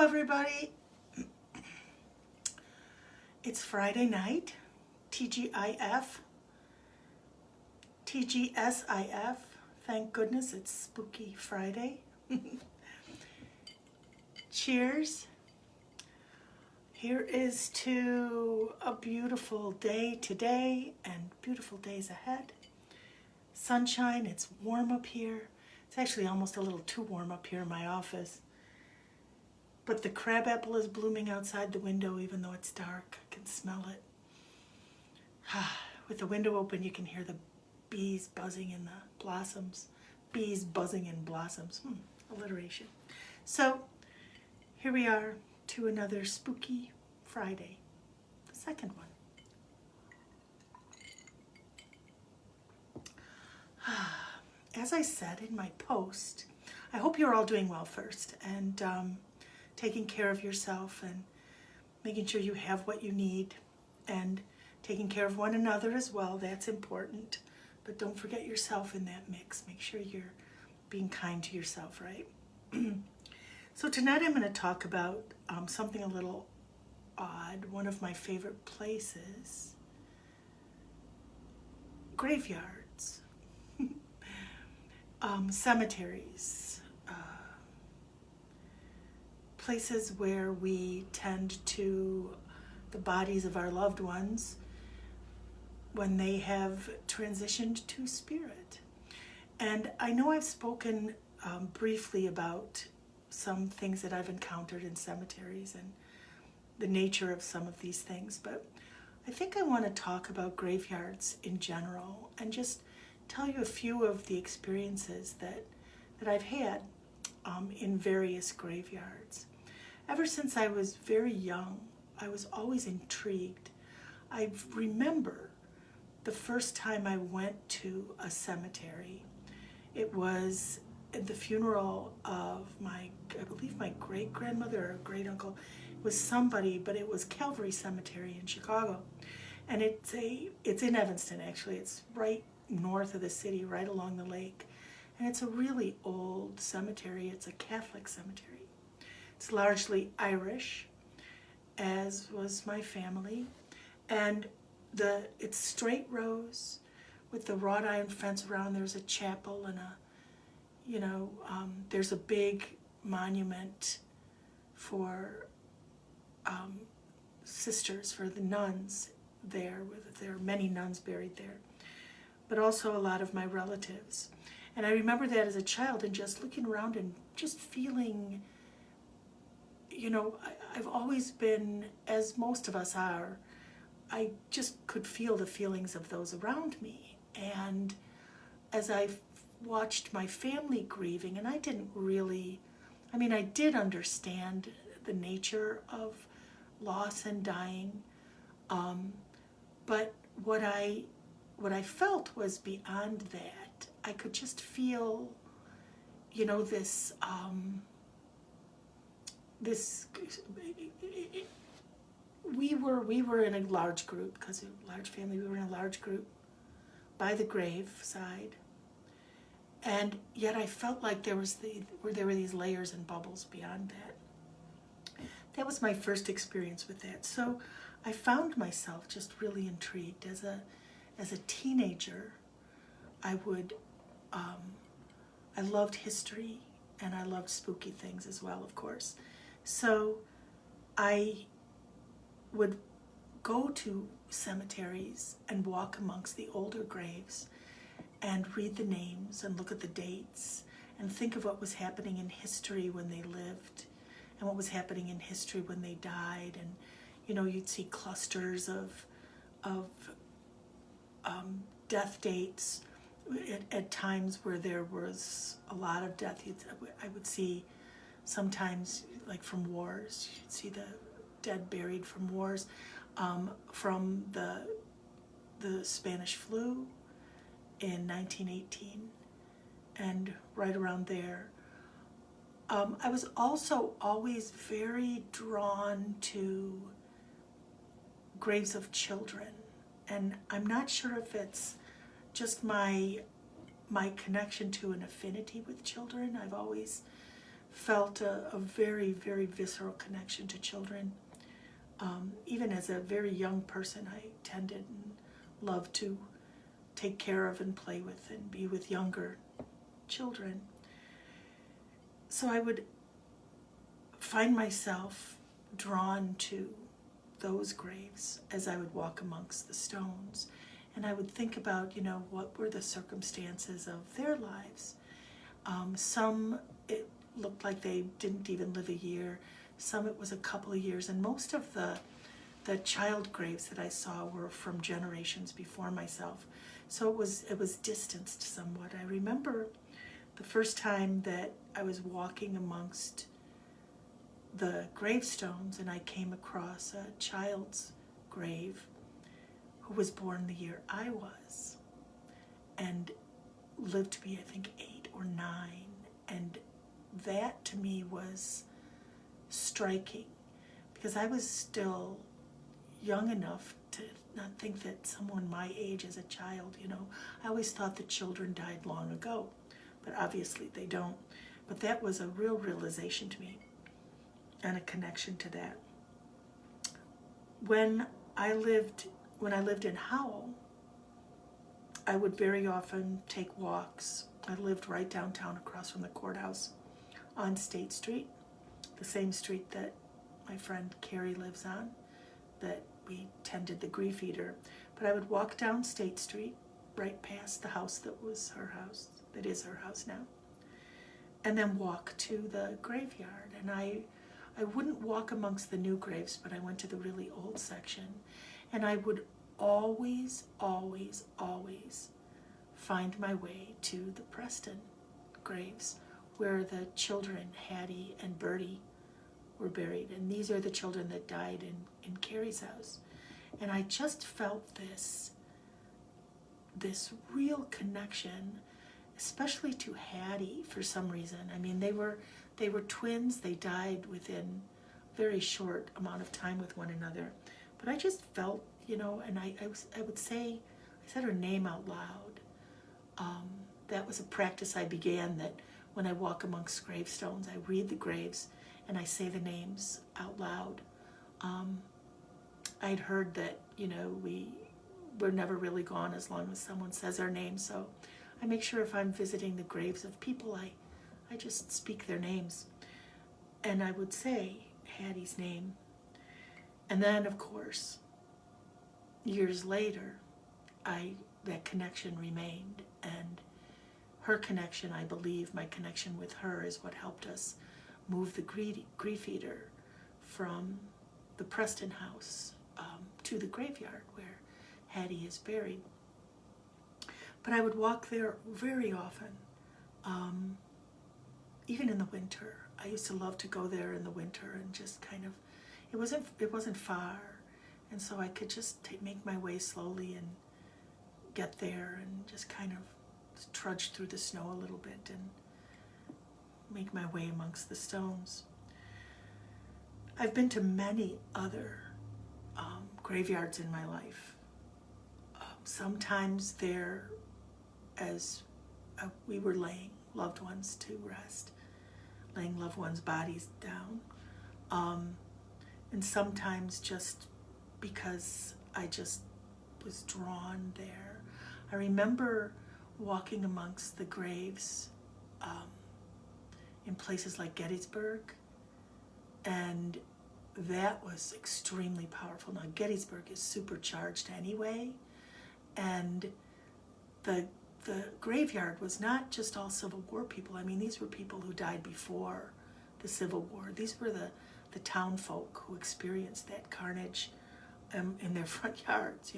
everybody. It's Friday night, TGIF, TGSIF. Thank goodness it's Spooky Friday. Cheers. Here is to a beautiful day today and beautiful days ahead. Sunshine, it's warm up here. It's actually almost a little too warm up here in my office. But the crabapple is blooming outside the window even though it's dark. I can smell it. With the window open, you can hear the bees buzzing in the blossoms. Bees buzzing in blossoms. Alliteration. So, here we are to another Spooky Friday. The second one. As I said in my post, I hope you're all doing well first and taking care of yourself and making sure you have what you need and taking care of one another as well. That's important. But don't forget yourself in that mix. Make sure you're being kind to yourself, right? So tonight I'm going to talk about something a little odd. One of my favorite places. Graveyards. Cemeteries. Places where we tend to the bodies of our loved ones when they have transitioned to spirit. And I know I've spoken briefly about some things that I've encountered in cemeteries and the nature of some of these things, but I think I want to talk about graveyards in general and just tell you a few of the experiences that I've had in various graveyards. Ever since I was very young, I was always intrigued. I remember the first time I went to a cemetery. It was at the funeral of I believe my great-grandmother or great-uncle. It was somebody, but it was Calvary Cemetery in Chicago. And it's in Evanston, actually. It's right north of the city, right along the lake. And it's a really old cemetery. It's a Catholic cemetery. It's largely Irish, as was my family. And it's straight rows with the wrought iron fence around. There's a chapel and there's a big monument for sisters, for the nuns there. There are many nuns buried there, but also a lot of my relatives. And I remember that as a child and just looking around and just feeling, I've always been, as most of us are, I just could feel the feelings of those around me. And as I watched my family grieving, and I did understand the nature of loss and dying, but what I felt was beyond that. I could just feel, this we were in a large group, because of a large family. We were in a large group by the grave side, and yet I felt like there were these layers and bubbles beyond that. That was my first experience with that. So I found myself just really intrigued. As a teenager, I loved history and I loved spooky things as well, of course. So I would go to cemeteries and walk amongst the older graves and read the names and look at the dates and think of what was happening in history when they lived and what was happening in history when they died. And you'd see clusters of death dates at times where there was a lot of death. I would see sometimes, like from wars, you'd see the dead buried from wars, from the Spanish flu in 1918 and right around there. I was also always very drawn to graves of children, and I'm not sure if it's just my connection to an affinity with children. I've always felt a very, very visceral connection to children. Even as a very young person, I tended and loved to take care of and play with and be with younger children. So I would find myself drawn to those graves as I would walk amongst the stones. And I would think about, what were the circumstances of their lives. Some, it looked like they didn't even live a year. Some, it was a couple of years. And most of the child graves that I saw were from generations before myself. So it was distanced somewhat. I remember the first time that I was walking amongst the gravestones and I came across a child's grave who was born the year I was and lived to be, I think, 8 or 9. And that to me was striking because I was still young enough to not think that someone my age as a child, I always thought that children died long ago, but obviously they don't. But that was a real realization to me and a connection to that. When I lived in Howell, I would very often take walks. I lived right downtown across from the courthouse on State Street, the same street that my friend Carrie lives on, that we tended the grief eater. But I would walk down State Street, right past the house that was her house, that is her house now, and then walk to the graveyard. And I wouldn't walk amongst the new graves, but I went to the really old section. And I would always, always, always find my way to the Preston graves, where the children, Hattie and Bertie, were buried. And these are the children that died in Carrie's house. And I just felt this real connection, especially to Hattie for some reason. I mean, they were twins. They died within a very short amount of time with one another. But I just felt, and I would say, I said her name out loud. That was a practice I began, that when I walk amongst gravestones, I read the graves and I say the names out loud. I'd heard that, we're never really gone as long as someone says our name. So I make sure if I'm visiting the graves of people, I just speak their names. And I would say Hattie's name. And then, of course, years later, that connection remained. And her connection, I believe, my connection with her is what helped us move the grief eater from the Preston house to the graveyard where Hattie is buried. But I would walk there very often, even in the winter. I used to love to go there in the winter and just kind of, it wasn't far, and so I could just make my way slowly and get there and just kind of trudge through the snow a little bit and make my way amongst the stones. I've been to many other graveyards in my life. Sometimes there, as we were laying loved ones to rest, laying loved ones' bodies down, and sometimes just because I just was drawn there. I remember walking amongst the graves in places like Gettysburg, and that was extremely powerful. Now, Gettysburg is supercharged anyway, and the graveyard was not just all Civil War people. I mean, these were people who died before the Civil War. These were the town folk who experienced that carnage in their front yards,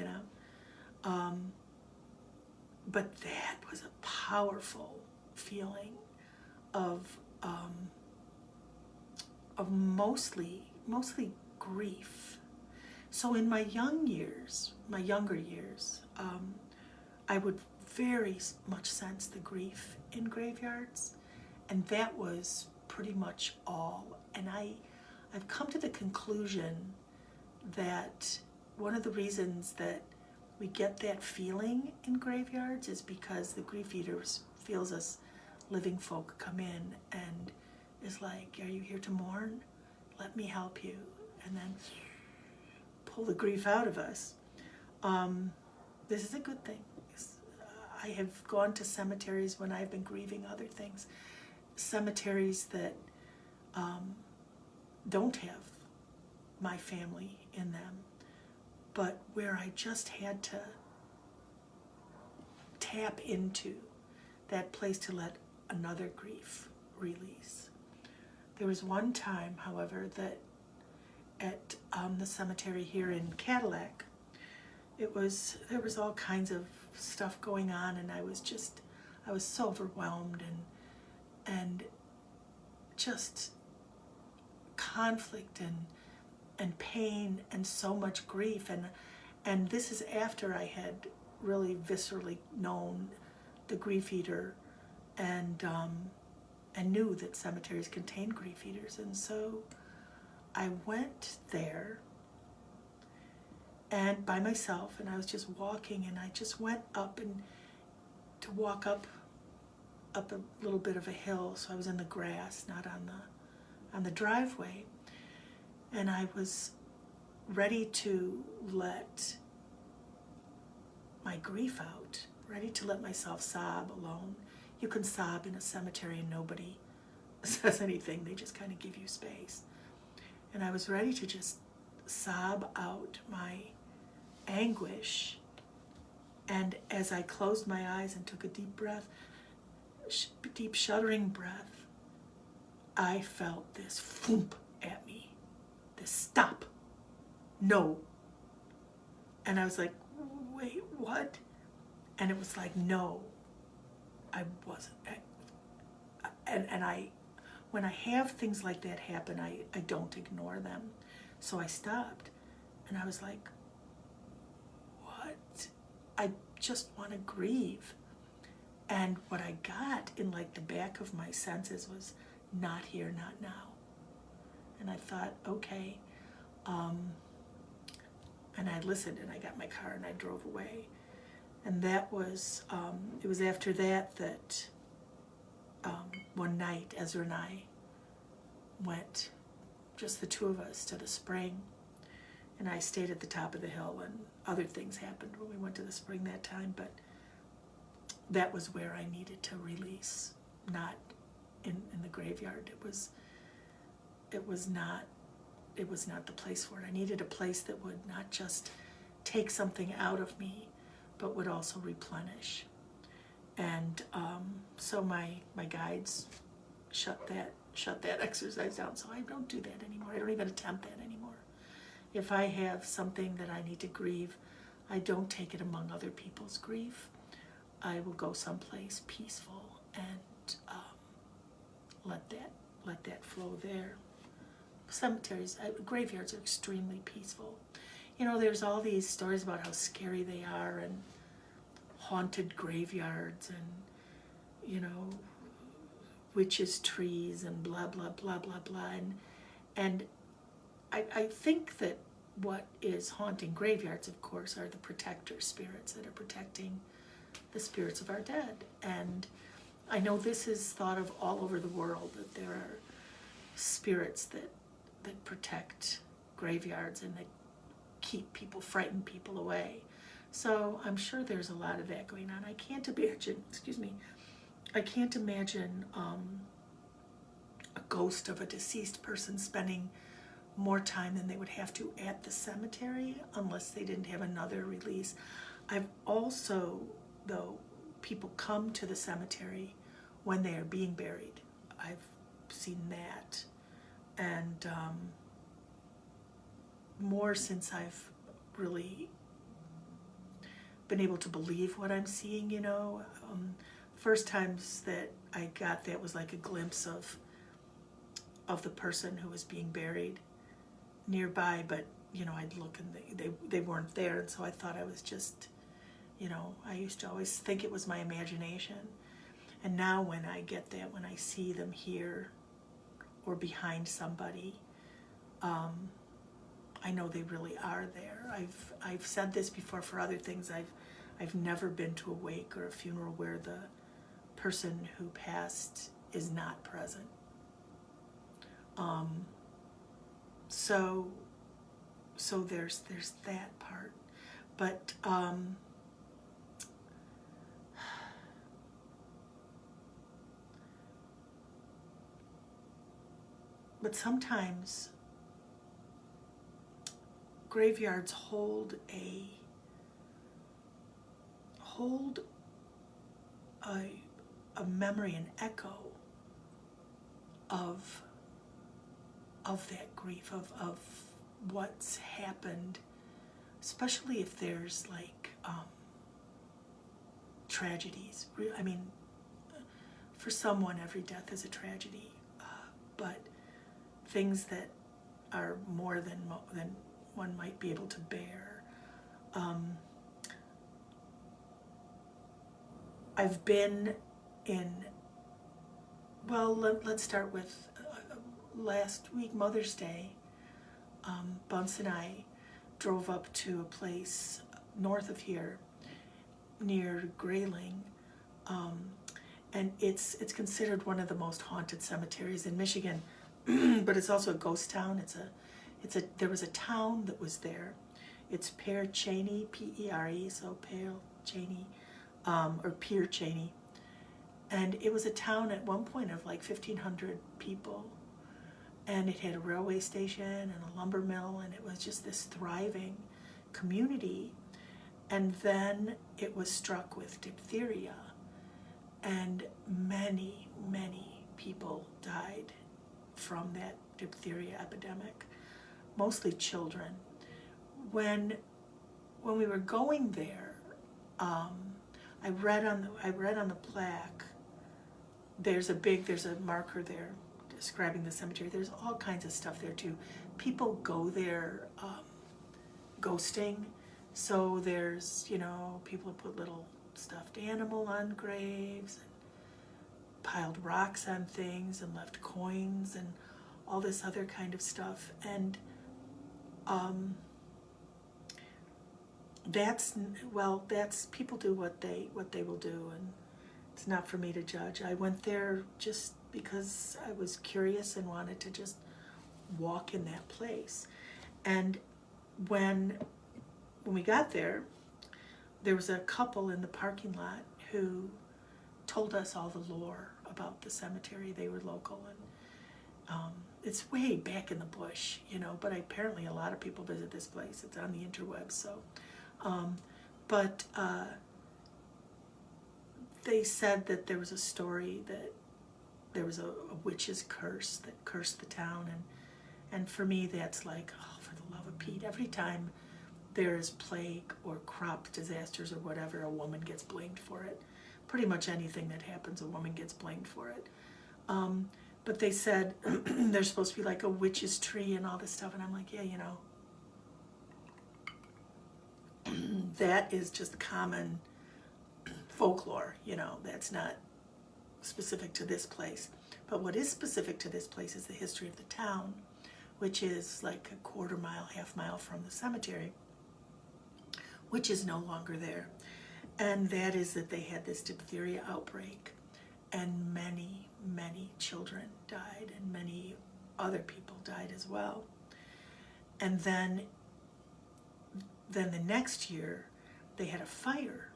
But that was a powerful feeling of mostly grief. So in my younger years, I would very much sense the grief in graveyards, and that was pretty much all. And I've come to the conclusion that one of the reasons that we get that feeling in graveyards is because the grief eaters feels us living folk come in and is like, are you here to mourn? Let me help you. And then pull the grief out of us. This is a good thing. I have gone to cemeteries when I've been grieving other things. Cemeteries that don't have my family in them, but where I just had to tap into that place to let another grief release. There was one time, however, that at the cemetery here in Cadillac, there was all kinds of stuff going on, and I was so overwhelmed and just conflict and pain and so much grief, and this is after I had really viscerally known the grief eater and knew that cemeteries contain grief eaters. And so I went there and by myself, and I was just walking, and I just went up to walk up a little bit of a hill, so I was in the grass, not on the driveway, and I was ready to let my grief out, ready to let myself sob alone. You can sob in a cemetery and nobody says anything, they just kind of give you space. And I was ready to just sob out my anguish, and as I closed my eyes and took a deep breath, deep shuddering breath, I felt this thump at me, this stop, no. And I was like, wait, what? And it was like, no, I wasn't. And when I have things like that happen, I don't ignore them. So I stopped, and I was like, what? I just want to grieve. And what I got in like the back of my senses was, not here, not now. And I thought, okay. And I listened, and I got my car and I drove away. And that was, it was after that one night, Ezra and I went, just the two of us, to the spring. And I stayed at the top of the hill, and other things happened when we went to the spring that time, but that was where I needed to release, not in the graveyard. It was not the place for it. I needed a place that would not just take something out of me, but would also replenish. And so my guides shut that exercise down, so I don't do that anymore. I don't even attempt that anymore. If I have something that I need to grieve, I don't take it among other people's grief. I will go someplace peaceful and let that flow there. Cemeteries, graveyards are extremely peaceful. You know, there's all these stories about how scary they are, and haunted graveyards, and, you know, witches' trees, and blah, blah, blah, blah, blah. And I think that what is haunting graveyards, of course, are the protector spirits that are protecting the spirits of our dead. And I know this is thought of all over the world, that there are spirits that protect graveyards and that keep people, frighten people away. So I'm sure there's a lot of that going on. I can't imagine a ghost of a deceased person spending more time than they would have to at the cemetery unless they didn't have another release. I've also, though, people come to the cemetery when they are being buried. I've seen that. And more since I've really been able to believe what I'm seeing, you know. First times that I got that was like a glimpse of the person who was being buried nearby, but, you know, I'd look and they weren't there, and so I thought I was just, you know, I used to always think it was my imagination. And now when I get that, when I see them here or behind somebody, I know they really are there. I've said this before for other things. I've never been to a wake or a funeral where the person who passed is not present. Um, so so there's that part, but but sometimes graveyards hold a, a memory, an echo of that grief, of what's happened, especially if there's like tragedies. I mean, for someone, every death is a tragedy, but things that are more than one might be able to bear. I've been in, well, let's start with last week, Mother's Day. Bunce and I drove up to a place north of here near Grayling, and it's considered one of the most haunted cemeteries in Michigan, but it's also a ghost town. There was a town that was there. It's Pear Cheney, P-E-R-E, so Pear Cheney, or Pear Cheney, and it was a town at one point of like 1,500 people, and it had a railway station and a lumber mill, and it was just this thriving community. And then it was struck with diphtheria, and many, many people died from that diphtheria epidemic, mostly children. When we were going there, I read on the plaque. There's a marker there describing the cemetery. There's all kinds of stuff there too. People go there ghosting. So there's, people have put little stuffed animal on graves and piled rocks on things and left coins and all this other kind of stuff. And that's people do what they will do, and it's not for me to judge. I went there just because I was curious and wanted to just walk in that place. And when we got there, there was a couple in the parking lot who told us all the lore about the cemetery. They were local, and it's way back in the bush, but apparently a lot of people visit this place. It's on the interwebs, so. But they said that there was a story that there was a witch's curse that cursed the town, and for me that's like, oh, for the love of Pete, every time there is plague or crop disasters or whatever, a woman gets blamed for it. Pretty much anything that happens, a woman gets blamed for it. But they said there's supposed to be like a witch's tree and all this stuff, and I'm like, yeah, that is just common folklore, that's not specific to this place. But what is specific to this place is the history of the town, which is like a quarter mile, half mile from the cemetery, which is no longer there. And that is that they had this diphtheria outbreak, and many, many children died, and many other people died as well. And then the next year, they had a fire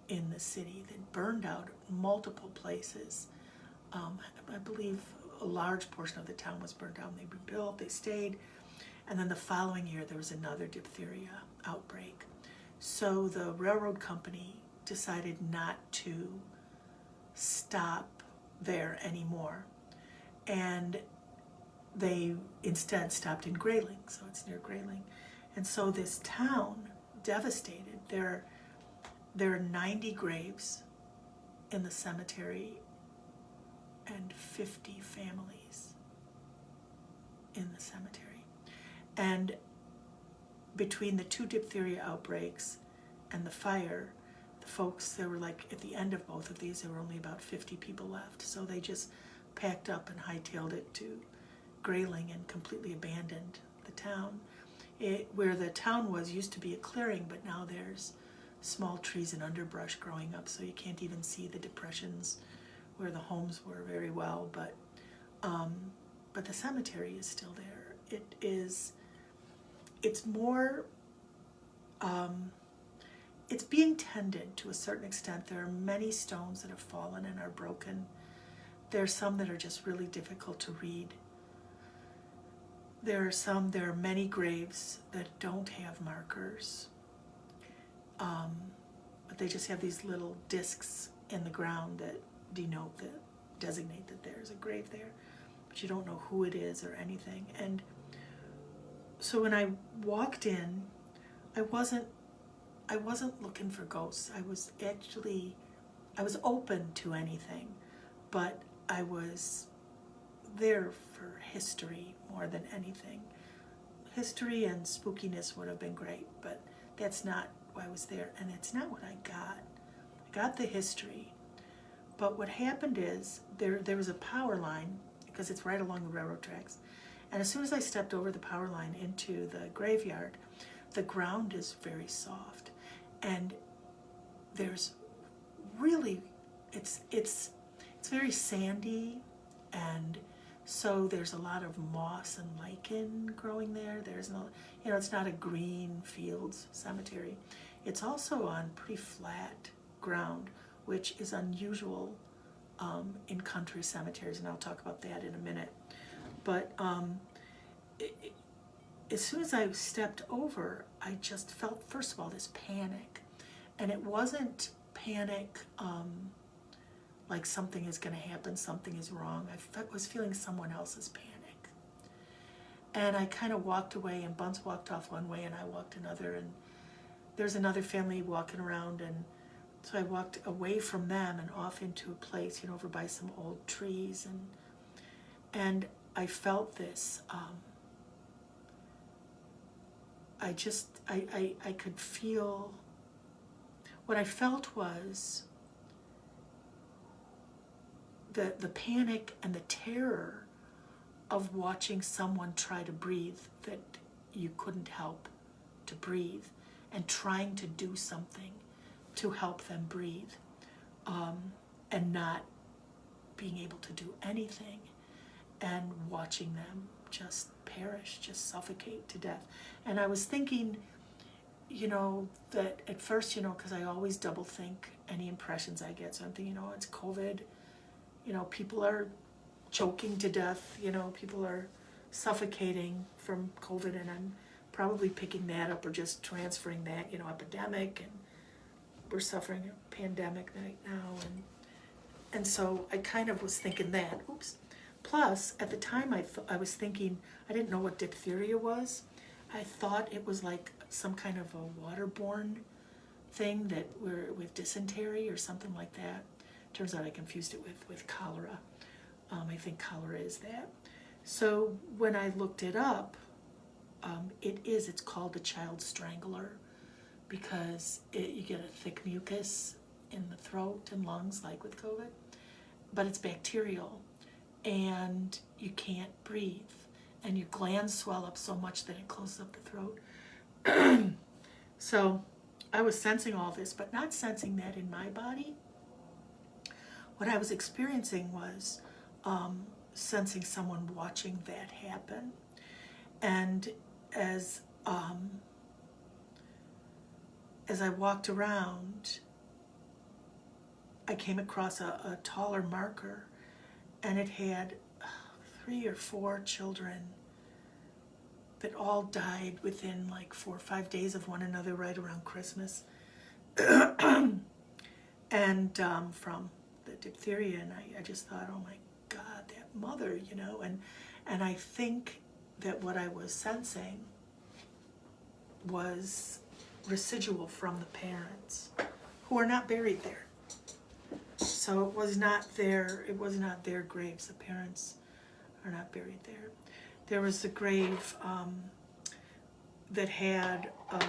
in the city that burned out multiple places. I believe a large portion of the town was burned down. They rebuilt, they stayed. And then the following year, there was another diphtheria outbreak. So the railroad company decided not to stop there anymore. And they instead stopped in Grayling, so it's near Grayling. And so this town, devastated, there are 90 graves in the cemetery and 50 families in the cemetery. And between the two diphtheria outbreaks and the fire, the folks, there were like, at the end of both of these, there were only about 50 people left. So they just packed up and hightailed it to Grayling and completely abandoned the town. Where the town was used to be a clearing, but now there's small trees and underbrush growing up, so you can't even see the depressions where the homes were very well. But but the cemetery is still there. It's more, it's being tended to a certain extent. There are many stones that have fallen and are broken. There are some that are just really difficult to read. There are many graves that don't have markers, but they just have these little discs in the ground that designate that there's a grave there, but you don't know who it is or anything. And so when I walked in, I wasn't looking for ghosts. I was open to anything, but I was there for history more than anything. History and spookiness would have been great, but that's not why I was there, and that's not what I got. I got the history, but what happened is there was a power line, because it's right along the railroad tracks, and as soon as I stepped over the power line into the graveyard, the ground is very soft, and there's really, it's very sandy, and so there's a lot of moss and lichen growing there. There's no, it's not a green fields cemetery. It's also on pretty flat ground, which is unusual in country cemeteries, and I'll talk about that in a minute. But as soon as I stepped over, I just felt, first of all, this panic. And it wasn't panic like something is going to happen, something is wrong. I was feeling someone else's panic. And I kind of walked away, and Bunce walked off one way, and I walked another, and there's another family walking around, and so I walked away from them and off into a place, over by some old trees, and I felt this, I could feel, what I felt was the panic and the terror of watching someone try to breathe that you couldn't help to breathe, and trying to do something to help them breathe, and not being able to do anything, and watching them just perish, just suffocate to death. And I was thinking, that at first, because I always double think any impressions I get. So I'm thinking, it's COVID, people are choking to death, people are suffocating from COVID, and I'm probably picking that up or just transferring that, epidemic, and we're suffering a pandemic right now, and so I kind of was thinking that. Oops. Plus, at the time, I was thinking, I didn't know what diphtheria was. I thought it was like some kind of a waterborne thing that we're with dysentery or something like that. Turns out I confused it with cholera. I think cholera is that. So when I looked it up, it's called the child strangler, because you get a thick mucus in the throat and lungs, like with COVID, but it's bacterial, and you can't breathe, and your glands swell up so much that it closes up the throat. So I was sensing all this, but not sensing that in my body. What I was experiencing was sensing someone watching that happen. And as I walked around, I came across a taller marker, and it had 3 or 4 children that all died within like 4 or 5 days of one another right around Christmas. And from the diphtheria, and I just thought, oh my God, that mother, and I think that what I was sensing was residual from the parents, who are not buried there. So it was not their graves. The parents are not buried there. There was a grave that had a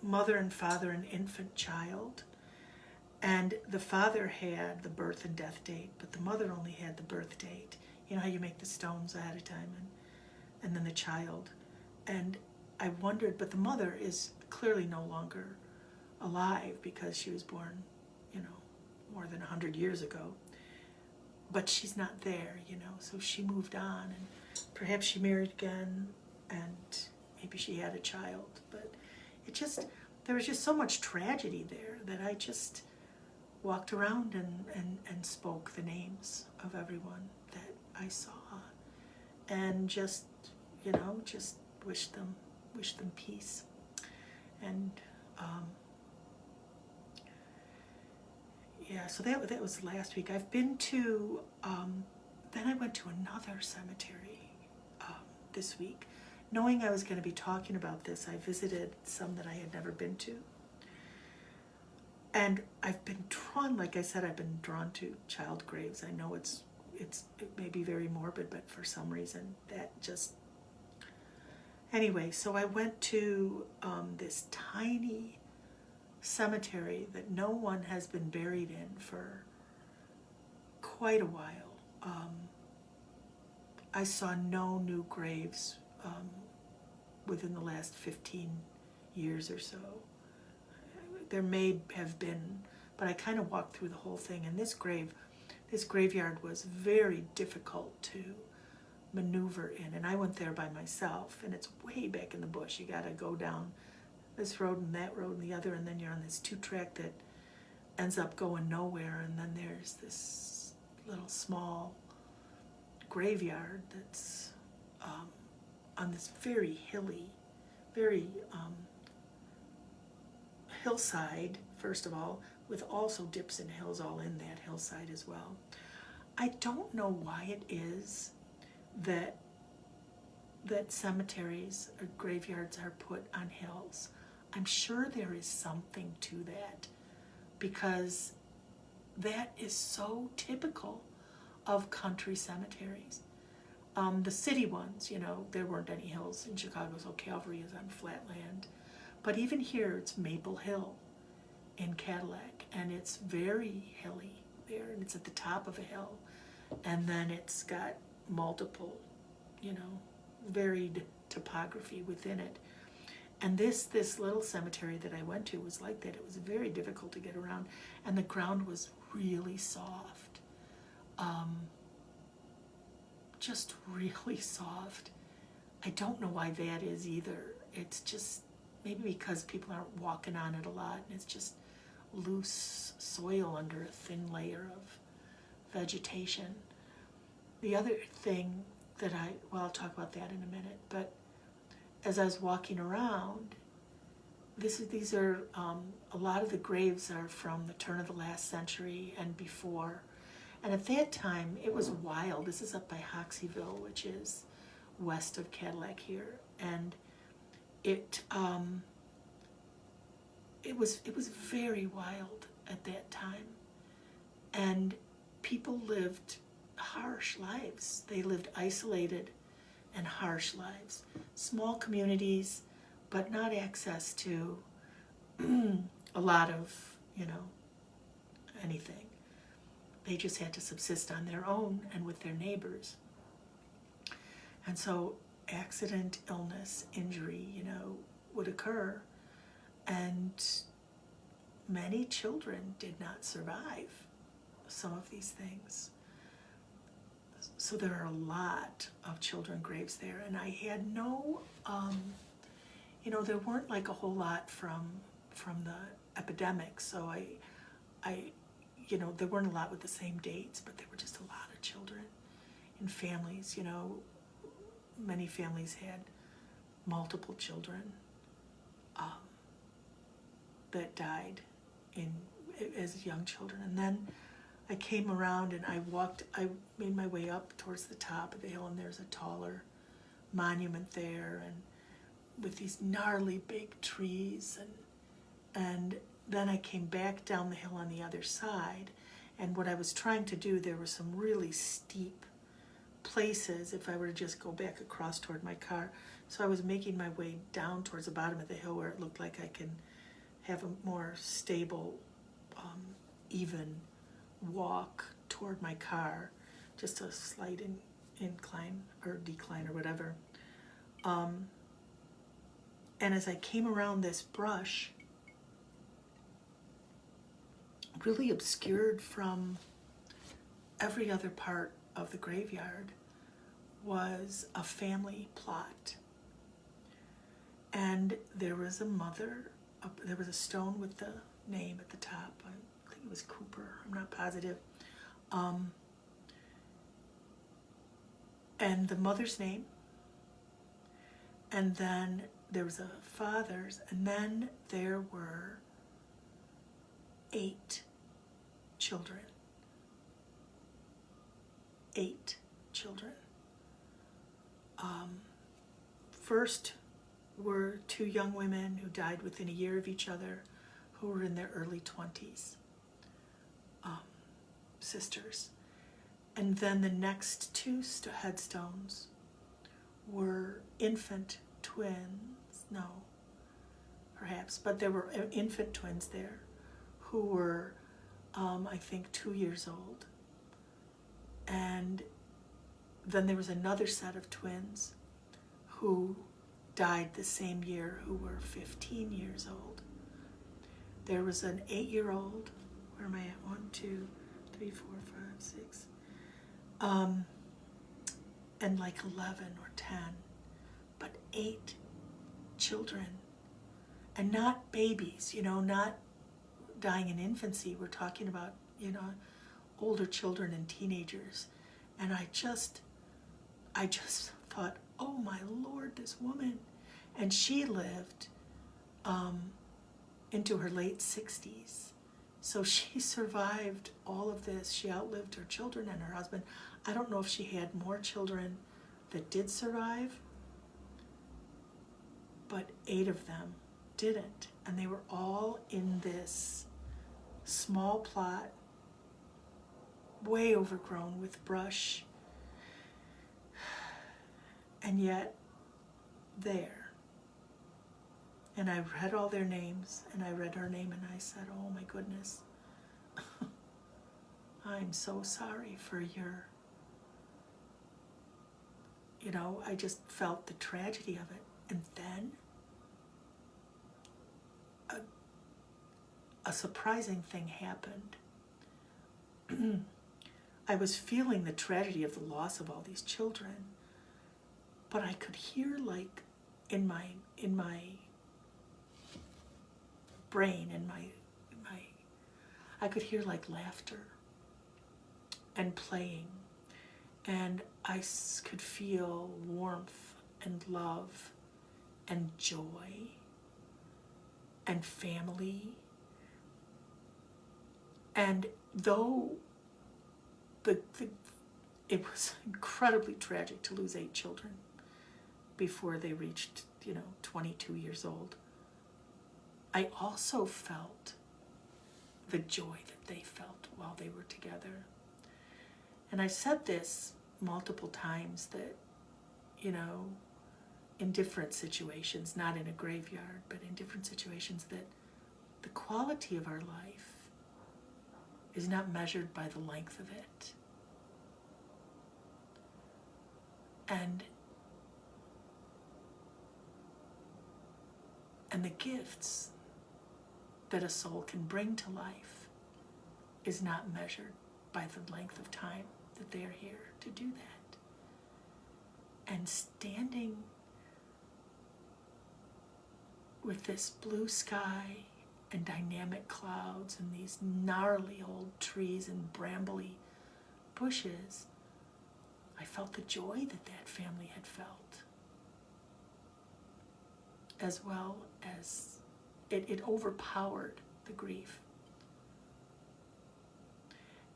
mother and father and infant child, and the father had the birth and death date, but the mother only had the birth date. You know how you make the stones ahead of time, and then the child. And I wondered, but the mother is clearly no longer alive because she was born, more than 100 years ago. but she's not there, you know, so she moved on, and perhaps she married again, and maybe she had a child, but there was just so much tragedy there that I just walked around and spoke the names of everyone that I saw, and just, you know, just wish them peace. And yeah, so that was last week. I've been to, then I went to another cemetery this week. Knowing I was going to be talking about this, I visited some that I had never been to. And I've been drawn, like I said, I've been drawn to child graves. I know it may be very morbid, but for some reason that just... Anyway, so I went to this tiny cemetery that no one has been buried in for quite a while. I saw no new graves within the last 15 years or so. There may have been, but I kind of walked through the whole thing. And this graveyard was very difficult to maneuver in. And I went there by myself, and it's way back in the bush. You got to go down this road and that road and the other, and then you're on this 2-track that ends up going nowhere. And then there's this little small graveyard that's on this very hilly, very hillside, first of all, with also dips and hills all in that hillside as well. I don't know why it is that cemeteries or graveyards are put on hills. I'm sure there is something to that, because that is so typical of country cemeteries. The city ones, you know, there weren't any hills in Chicago, so Calvary is on flat land. But even here, it's Maple Hill in Cadillac, and it's very hilly there, and it's at the top of a hill. And then it's got multiple, you know, varied topography within it. And this little cemetery that I went to was like that. It was very difficult to get around, and the ground was really soft. Just really soft. I don't know why that is either. It's just maybe because people aren't walking on it a lot, and it's just loose soil under a thin layer of vegetation. The other thing that I'll talk about that in a minute, but as I was walking around, these are, a lot of the graves are from the turn of the last century and before. And at that time, it was wild. This is up by Hoxeyville, which is west of Cadillac here. And it was very wild at that time. And people lived harsh lives. They lived isolated and harsh lives. Small communities, but not access to a lot of, you know, anything. They just had to subsist on their own and with their neighbors. And so accident, illness, injury, you know, would occur. And many children did not survive some of these things. So there are a lot of children graves there. And I had no, you know, there weren't like a whole lot from the epidemic. So I you know, there weren't a lot with the same dates, but there were just a lot of children in families, you know. Many families had multiple children that died as young children. And then I came around and I made my way up towards the top of the hill, and there's a taller monument there, and with these gnarly big trees, and then I came back down the hill on the other side, and what I was trying to do, there were some really steep places if I were to just go back across toward my car. So I was making my way down towards the bottom of the hill where it looked like I can have a more stable, even walk toward my car, just a slight incline or decline or whatever. And as I came around this brush, really obscured from every other part of the graveyard was a family plot. And there was a mother, there was a stone with the name at the top. I think it was Cooper, I'm not positive. And the mother's name. And then there was a father's, and then there were 8 children. 8 children. First were 2 young women who died within a year of each other, who were in their early 20s, sisters. And then the next 2 headstones were infant twins, no, perhaps, but there were infant twins there who were, I think, 2 years old. And then there was another set of twins who died the same year, who were 15 years old. There was an 8-year-old, where am I at? 1, 2, 3, 4, 5, 6. And like 11 or 10, but 8 children. And not babies, not dying in infancy. We're talking about, older children and teenagers. And I just thought, oh my Lord, this woman. And she lived into her late 60s. So she survived all of this. She outlived her children and her husband. I don't know if she had more children that did survive, but 8 of them didn't. And they were all in this small plot, way overgrown with brush, and yet there. And I read all their names, and I read her name, and I said, oh my goodness, I'm so sorry for your, I just felt the tragedy of it. And then a surprising thing happened. I was feeling the tragedy of the loss of all these children, but I could hear, like, in my brain, I could hear like laughter and playing, and I could feel warmth and love and joy and family. And though it was incredibly tragic to lose 8 children before they reached, 22 years old, I also felt the joy that they felt while they were together. And I said this multiple times that, in different situations, not in a graveyard, but in different situations, that the quality of our life is not measured by the length of it. And the gifts that a soul can bring to life is not measured by the length of time that they are here to do that. And standing with this blue sky and dynamic clouds and these gnarly old trees and brambly bushes, I felt the joy that family had felt, as well as it overpowered the grief.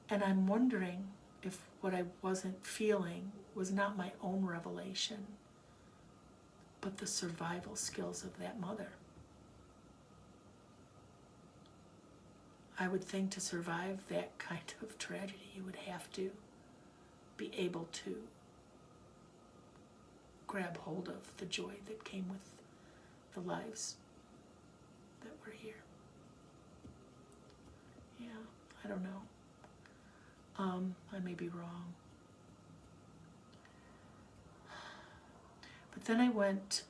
And I'm wondering if what I wasn't feeling was not my own revelation, but the survival skills of that mother. I would think to survive that kind of tragedy, you would have to be able to grab hold of the joy that came with the lives that were here. Yeah, I don't know. I may be wrong. But then I went,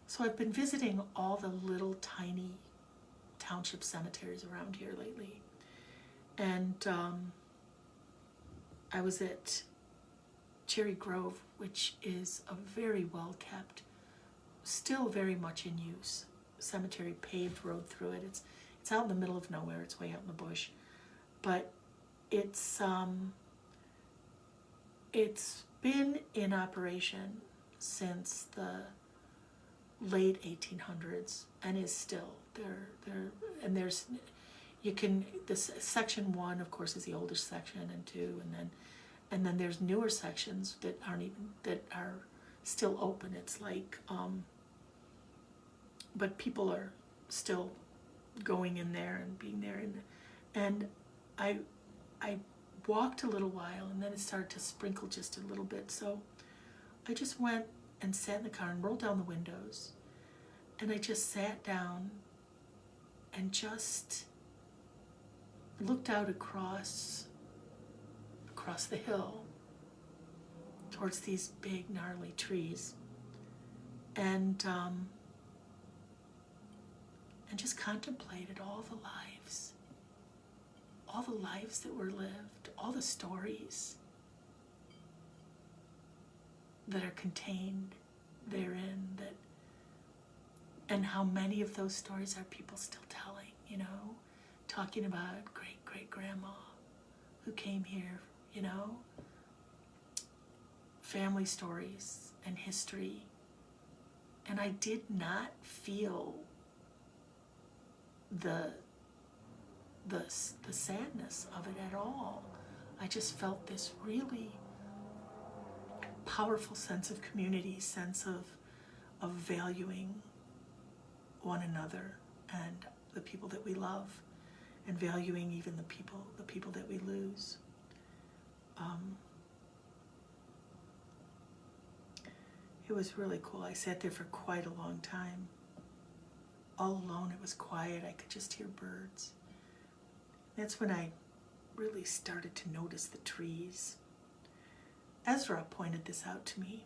so I've been visiting all the little tiny township cemeteries around here lately. And I was at Cherry Grove, which is a very well kept, still very much in use cemetery, paved road through it. It's out in the middle of nowhere. It's way out in the bush, but it's been in operation since the late 1800s and is still there. And there's you can this section 1, of course, is the oldest section, and 2, and then there's newer sections that are still open. It's like but people are still going in there and being there, and I walked a little while, and then it started to sprinkle just a little bit, so I just went and sat in the car and rolled down the windows, and I just sat down and just looked out across the hill towards these big gnarly trees, and just contemplated all the lives that were lived, all the stories that are contained therein, and how many of those stories are people still telling, talking about great-great-grandma who came here, family stories and history. And I did not feel the sadness of it at all. I just felt this really powerful sense of community, sense of valuing one another and the people that we love, and valuing even the people that we lose. It was really cool. I sat there for quite a long time, all alone. It was quiet. I could just hear birds. That's when I really started to notice the trees. Ezra pointed this out to me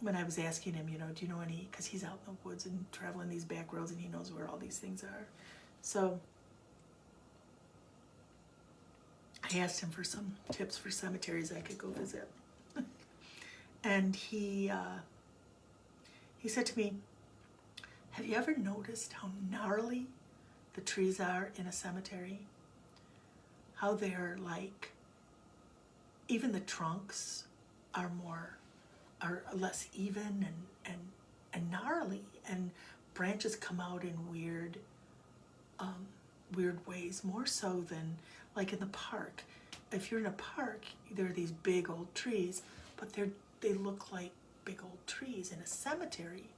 when I was asking him, do you know any, because he's out in the woods and traveling these back roads, and he knows where all these things are. So I asked him for some tips for cemeteries I could go visit. And he said to me, have you ever noticed how gnarly the trees are in a cemetery? How they're like, even the trunks are less even and gnarly, and branches come out in weird ways, more so than like in the park. If you're in a park, there are these big old trees, but they look like big old trees. In a cemetery,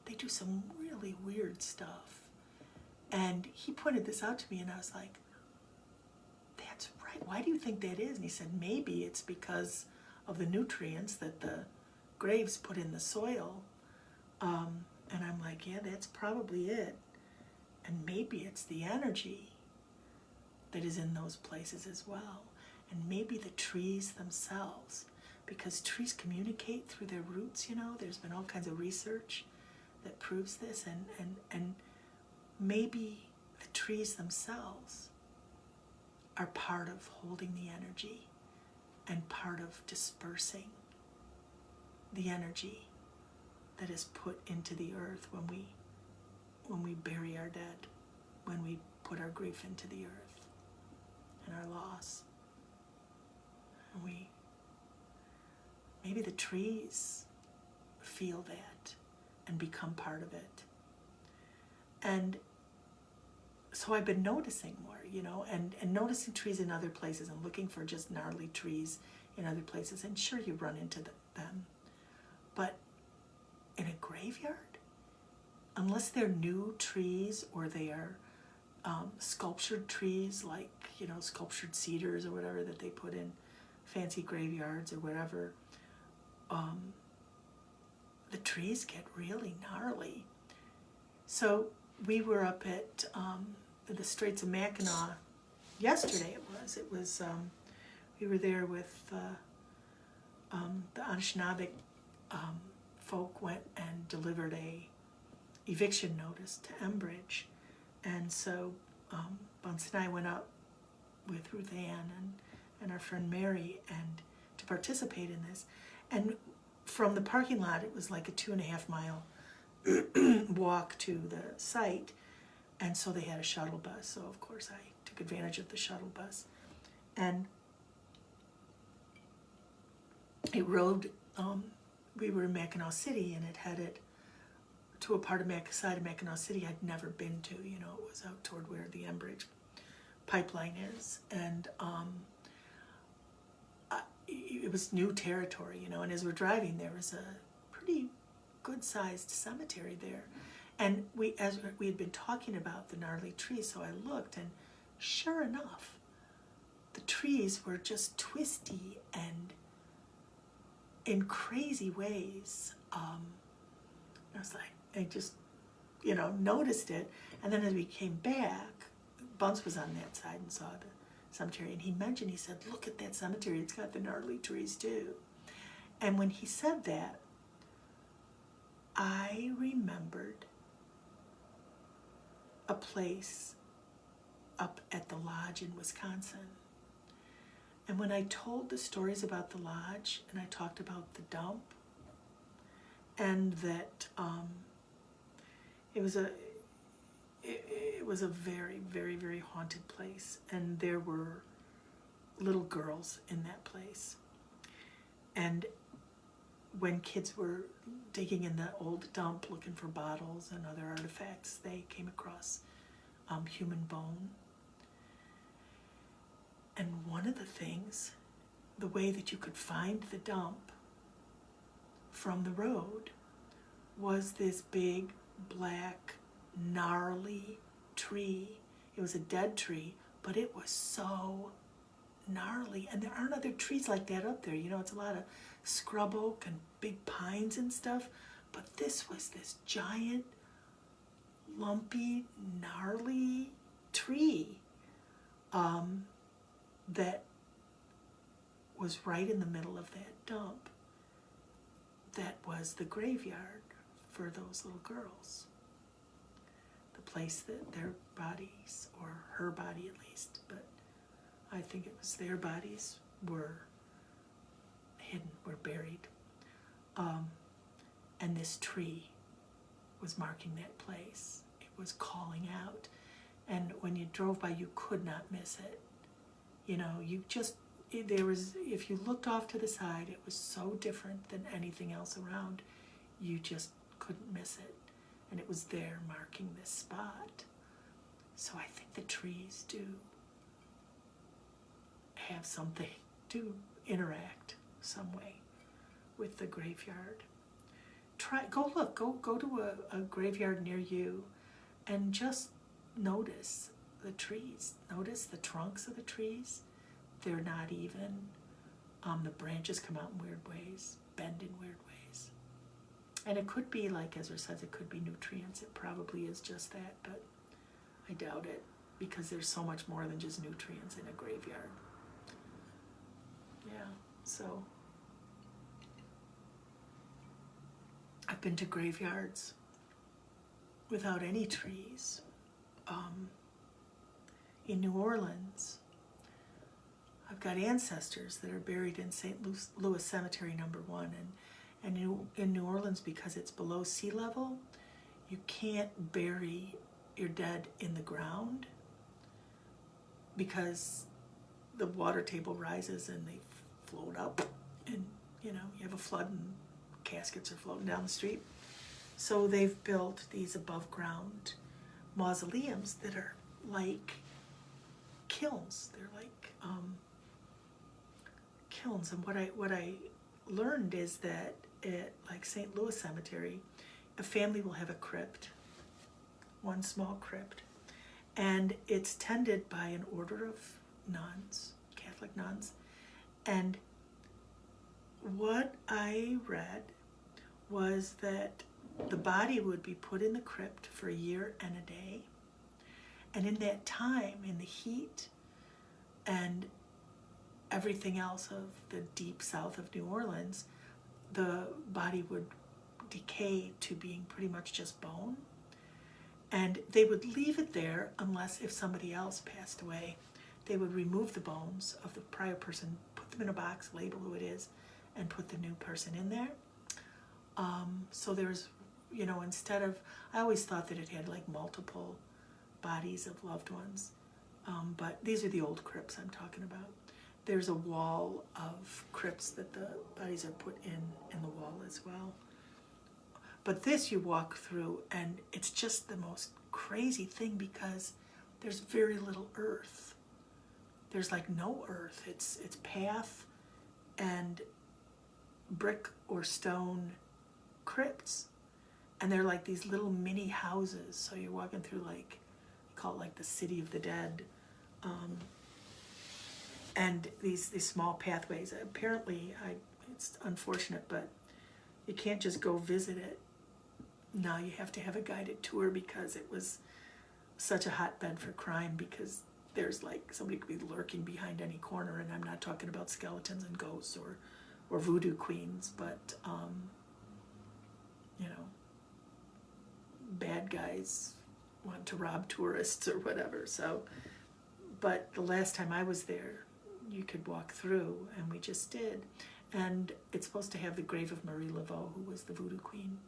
they do some really weird stuff. And he pointed this out to me, and I was like, that's right. Why do you think that is? And he said, maybe it's because of the nutrients that the graves put in the soil. And I'm like, yeah, that's probably it. And maybe it's the energy that is in those places as well. And maybe the trees themselves, because trees communicate through their roots, There's been all kinds of research that proves this, and maybe the trees themselves are part of holding the energy and part of dispersing the energy that is put into the earth when we bury our dead, when we put our grief into the earth and our loss. And maybe the trees feel that and become part of it. And so I've been noticing more, and noticing trees in other places and looking for just gnarly trees in other places. And sure, you run into them. But in a graveyard, unless they're new trees or they are sculptured trees, like, sculptured cedars or whatever that they put in fancy graveyards or whatever, the trees get really gnarly. So we were up at the Straits of Mackinac yesterday. It was we were there with the Anishinaabe folk. Went and delivered a eviction notice to Embridge, and so Bunce and I went up with Ruth Ann and our friend Mary, and to participate in this. And from the parking lot, it was like a 2.5 mile walk to the site. And so they had a shuttle bus. So of course I took advantage of the shuttle bus. And it rode, we were in Mackinac City, and it headed to a part of side of Mackinac City I'd never been to. You know, it was out toward where the Enbridge pipeline is. And it was new territory, you know, and as we're driving, there was a pretty good-sized cemetery there. And as we had been talking about the gnarly trees, so I looked, and sure enough, the trees were just twisty and in crazy ways. I was like, I just, you know, noticed it. And then as we came back, Bunce was on that side and saw the cemetery, and he said, look at that cemetery, it's got the gnarly trees too. And when he said that, I remembered a place up at the lodge in Wisconsin. And when I told the stories about the lodge, and I talked about the dump, and that it was a very, very, very haunted place, and there were little girls in that place. And when kids were digging in the old dump looking for bottles and other artifacts, they came across human bone. And one of the things, the way that you could find the dump from the road, was this big, black, gnarly tree. It was a dead tree, but it was so gnarly. And there aren't other trees like that up there. You know, it's a lot of scrub oak and big pines and stuff. But this was this giant, lumpy, gnarly tree that was right in the middle of that dump. That was the graveyard for those little girls. The place that their bodies, or her body at least, but I think it was their bodies, were hidden, were buried. And this tree was marking that place. It was calling out. And when you drove by, you could not miss it. You know, if you looked off to the side, it was so different than anything else around. You just couldn't miss it. And it was there marking this spot. So I think the trees do have something to interact some way with the graveyard. Go to a graveyard near you and just notice the trees. Notice the trunks of the trees. They're not even. The branches come out in weird ways, bend in weird ways. And it could be, like Ezra says, it could be nutrients. It probably is just that, but I doubt it, because there's so much more than just nutrients in a graveyard. Yeah, so I've been to graveyards without any trees. In New Orleans, I've got ancestors that are buried in St. Louis Cemetery No. 1, and in New Orleans, because it's below sea level, you can't bury your dead in the ground because the water table rises and they float up, and you have a flood and caskets are floating down the street. So they've built these above ground mausoleums that are like kilns. They're like kilns. And what I learned is that at like St. Louis Cemetery, a family will have a crypt, one small crypt, and it's tended by an order of nuns, Catholic nuns. And what I read was that the body would be put in the crypt for a year and a day. And in that time, in the heat and everything else of the deep south of New Orleans, the body would decay to being pretty much just bone. And they would leave it there unless if somebody else passed away, they would remove the bones of the prior person, put them in a box, label who it is, and put the new person in there. So there's, instead of, I always thought that it had like multiple bodies of loved ones, but these are the old crypts I'm talking about. There's a wall of crypts that the bodies are put in the wall as well. But this you walk through, and it's just the most crazy thing because there's very little earth. There's like no earth. It's path and brick or stone crypts, and they're like these little mini houses. So you're walking through, like, they call it like the city of the dead, and these small pathways. Apparently, it's unfortunate, but you can't just go visit it. Now you have to have a guided tour because it was such a hotbed for crime, because there's like somebody could be lurking behind any corner, and I'm not talking about skeletons and ghosts or voodoo queens, but bad guys want to rob tourists or whatever. So, but the last time I was there, you could walk through, and we just did. And it's supposed to have the grave of Marie Laveau, who was the voodoo queen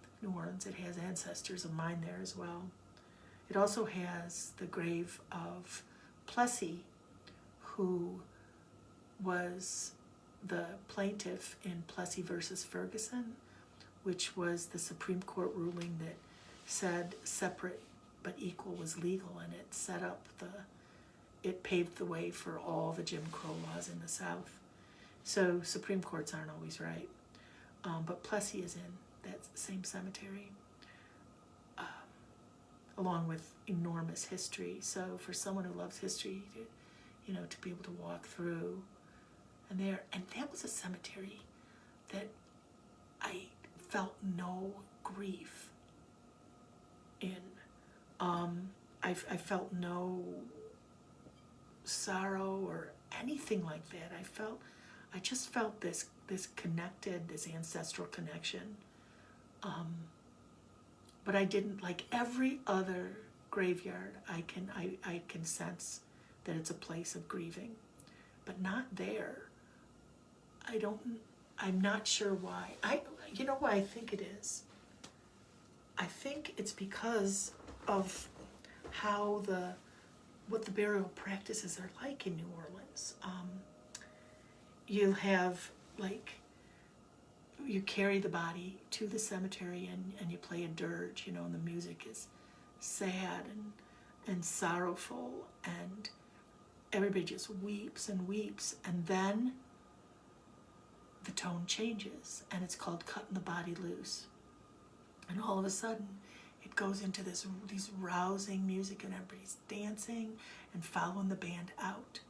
of New Orleans. It has ancestors of mine there as well. It also has the grave of Plessy, who was the plaintiff in Plessy versus Ferguson, which was the Supreme Court ruling that said separate but equal was legal, and it paved the way for all the Jim Crow laws in the South. So Supreme Courts aren't always right, but Plessy is in that same cemetery, along with enormous history. So for someone who loves history, to be able to walk through, and that was a cemetery that I felt no grief in. I felt no sorrow or anything like that. I just felt this connected, this ancestral connection. But I didn't, like every other graveyard, I can sense that it's a place of grieving, but not there. I'm not sure why. You know why I think it is? I think it's because of how what the burial practices are like in New Orleans. You'll have, like, you carry the body to the cemetery, and you play a dirge, and the music is sad and sorrowful, and everybody just weeps and weeps, and then the tone changes, and it's called Cutting the Body Loose. And all of a sudden, it goes into these rousing music, and everybody's dancing and following the band out.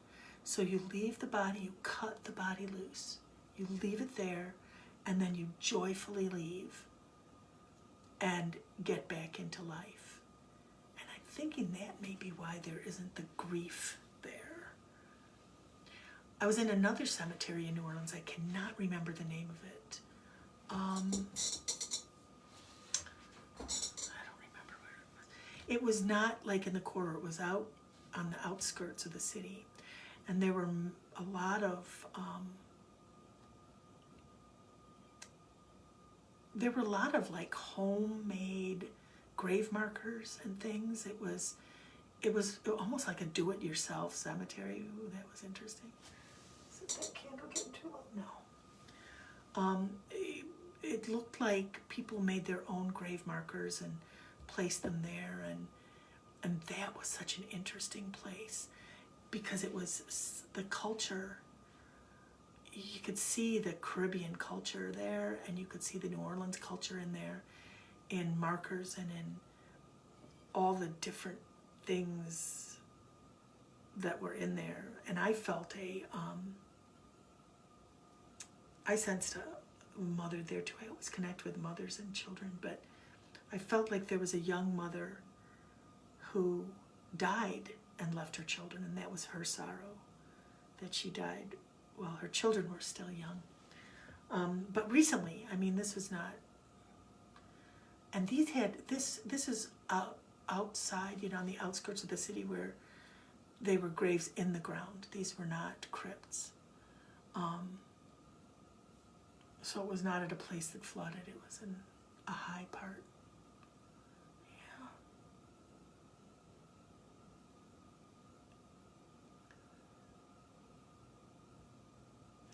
So you leave the body, you cut the body loose, you leave it there, and then you joyfully leave and get back into life. And I'm thinking that may be why there isn't the grief there. I was in another cemetery in New Orleans. I cannot remember the name of it. I don't remember where it was. It was not like in the quarter. It was out on the outskirts of the city. And there were a lot of like homemade grave markers and things. It was almost like a do-it-yourself cemetery. Ooh, that was interesting. Is that candle getting too low? No. It looked like people made their own grave markers and placed them there, and that was such an interesting place because it was the culture. You could see the Caribbean culture there, and you could see the New Orleans culture in there, in markers and in all the different things that were in there. And I felt I sensed a mother there too. I always connect with mothers and children, but I felt like there was a young mother who died and left her children, and that was her sorrow, that she died while her children were still young. But recently, this was not, and this is outside, on the outskirts of the city where they were graves in the ground. These were not crypts. So it was not at a place that flooded. It was in a high part. Yeah.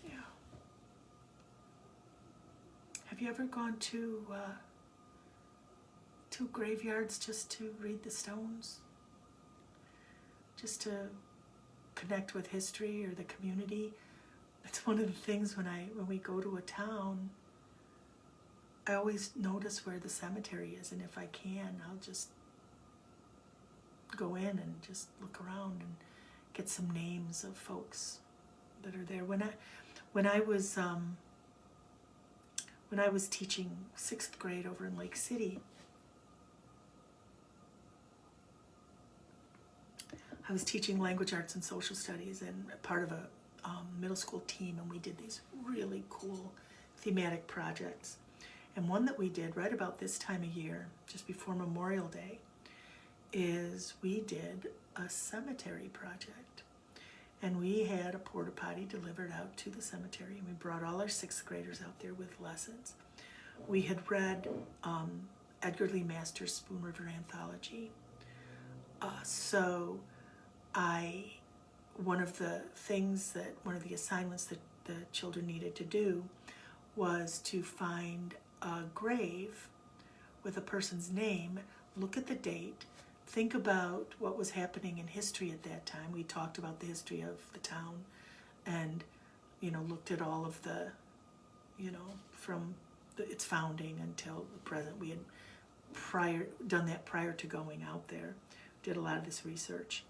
Yeah. Have you ever gone to graveyards just to read the stones? Just to connect with history or the community? It's one of the things when we go to a town, I always notice where the cemetery is, and if I can, I'll just go in and just look around and get some names of folks that are there. When I was teaching 6th grade over in Lake City, I was teaching language arts and social studies and part of a middle school team, and we did these really cool thematic projects. And one that we did right about this time of year, just before Memorial Day, is we did a cemetery project. And we had a porta potty delivered out to the cemetery, and we brought all our 6th graders out there with lessons. We had read Edgar Lee Masters' Spoon River Anthology. One of the assignments that the children needed to do was to find a grave with a person's name, look at the date, think about what was happening in history at that time. We talked about the history of the town and, looked at all of the, from its founding until the present. We had done that prior to going out there, did a lot of this research.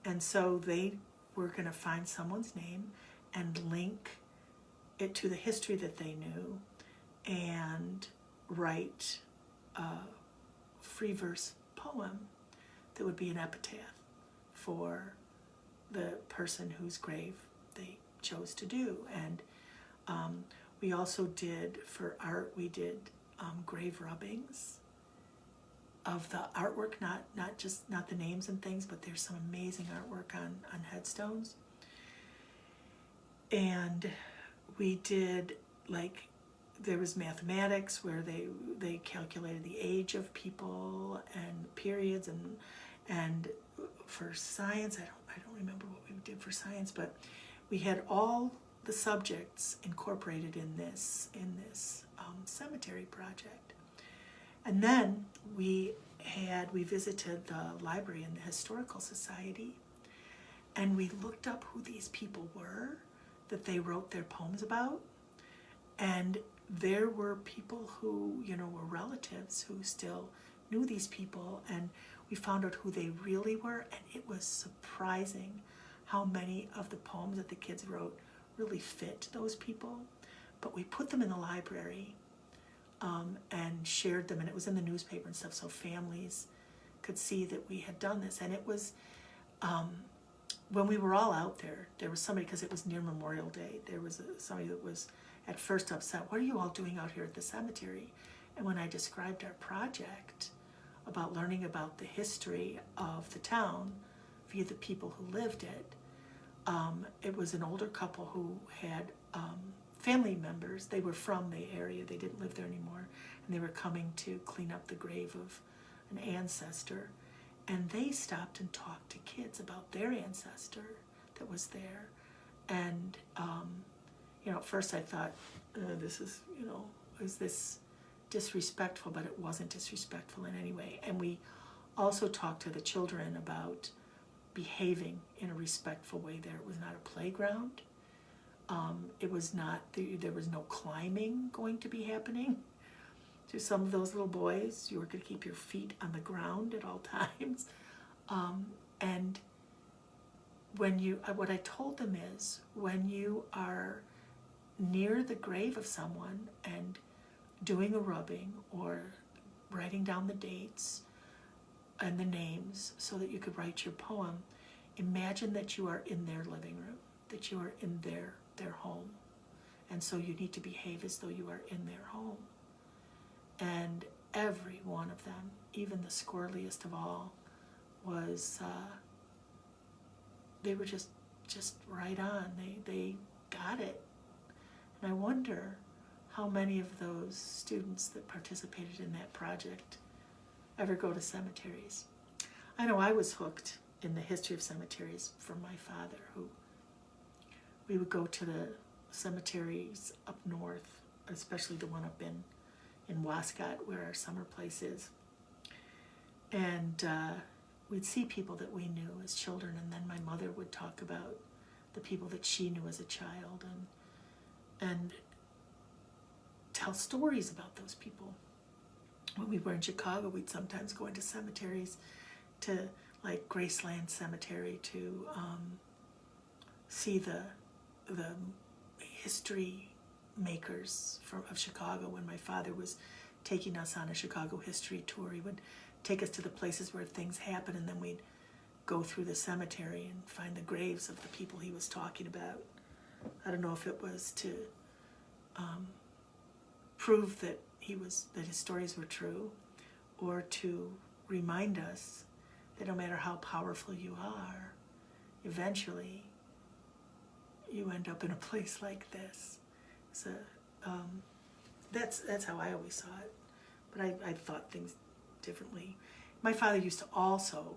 And so they were going to find someone's name and link it to the history that they knew and write a free verse poem that would be an epitaph for the person whose grave they chose to do. And we also did, for art, we did grave rubbings of the artwork, not the names and things, but there's some amazing artwork on headstones. And we did, there was mathematics where they calculated the age of people and periods, and for science, I don't remember what we did for science, but we had all the subjects incorporated in this cemetery project. And then we visited the library and the historical society, and we looked up who these people were that they wrote their poems about. And there were people who, were relatives who still knew these people, and we found out who they really were, and it was surprising how many of the poems that the kids wrote really fit those people. But we put them in the library and shared them, and it was in the newspaper and stuff, so families could see that we had done this. And it was, when we were all out there, there was somebody, because it was near Memorial Day, there was somebody that was at first upset, what are you all doing out here at the cemetery? And when I described our project about learning about the history of the town via the people who lived it was an older couple who had family members. They were from the area, they didn't live there anymore, and they were coming to clean up the grave of an ancestor. And they stopped and talked to kids about their ancestor that was there. And at first I thought, this is, is this disrespectful? But it wasn't disrespectful in any way. And we also talked to the children about behaving in a respectful way there. It was not a playground. It was not, there was no climbing going to be happening. To some of those little boys, you were going to keep your feet on the ground at all times. And what I told them is, when you are near the grave of someone and doing a rubbing or writing down the dates and the names so that you could write your poem, imagine that you are in their living room, that you are in their home. And so you need to behave as though you are in their home. And every one of them, even the squirreliest of all, was they were just right on. They got it. And I wonder how many of those students that participated in that project ever go to cemeteries. I know I was hooked in the history of cemeteries from my father, who we would go to the cemeteries up north, especially the one up in Wascott, where our summer place is. And we'd see people that we knew as children, and then my mother would talk about the people that she knew as a child, and tell stories about those people. When we were in Chicago, we'd sometimes go into cemeteries, to like Graceland Cemetery, to see the history makers of Chicago. When my father was taking us on a Chicago history tour, he would take us to the places where things happen, and then we'd go through the cemetery and find the graves of the people he was talking about. I don't know if it was to prove that his stories were true, or to remind us that no matter how powerful you are, eventually you end up in a place like this. So that's how I always saw it. But I thought things differently. My father used to also